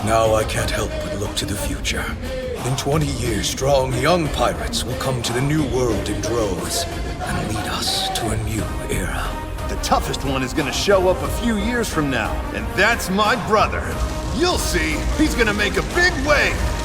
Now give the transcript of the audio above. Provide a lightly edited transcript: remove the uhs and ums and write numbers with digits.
Now I can't help but look to the future. In 20 years, strong young pirates will come to the new world in droves and lead us to a new era. The toughest one is gonna show up a few years from now, and that's my brother. You'll see, he's gonna make a big wave!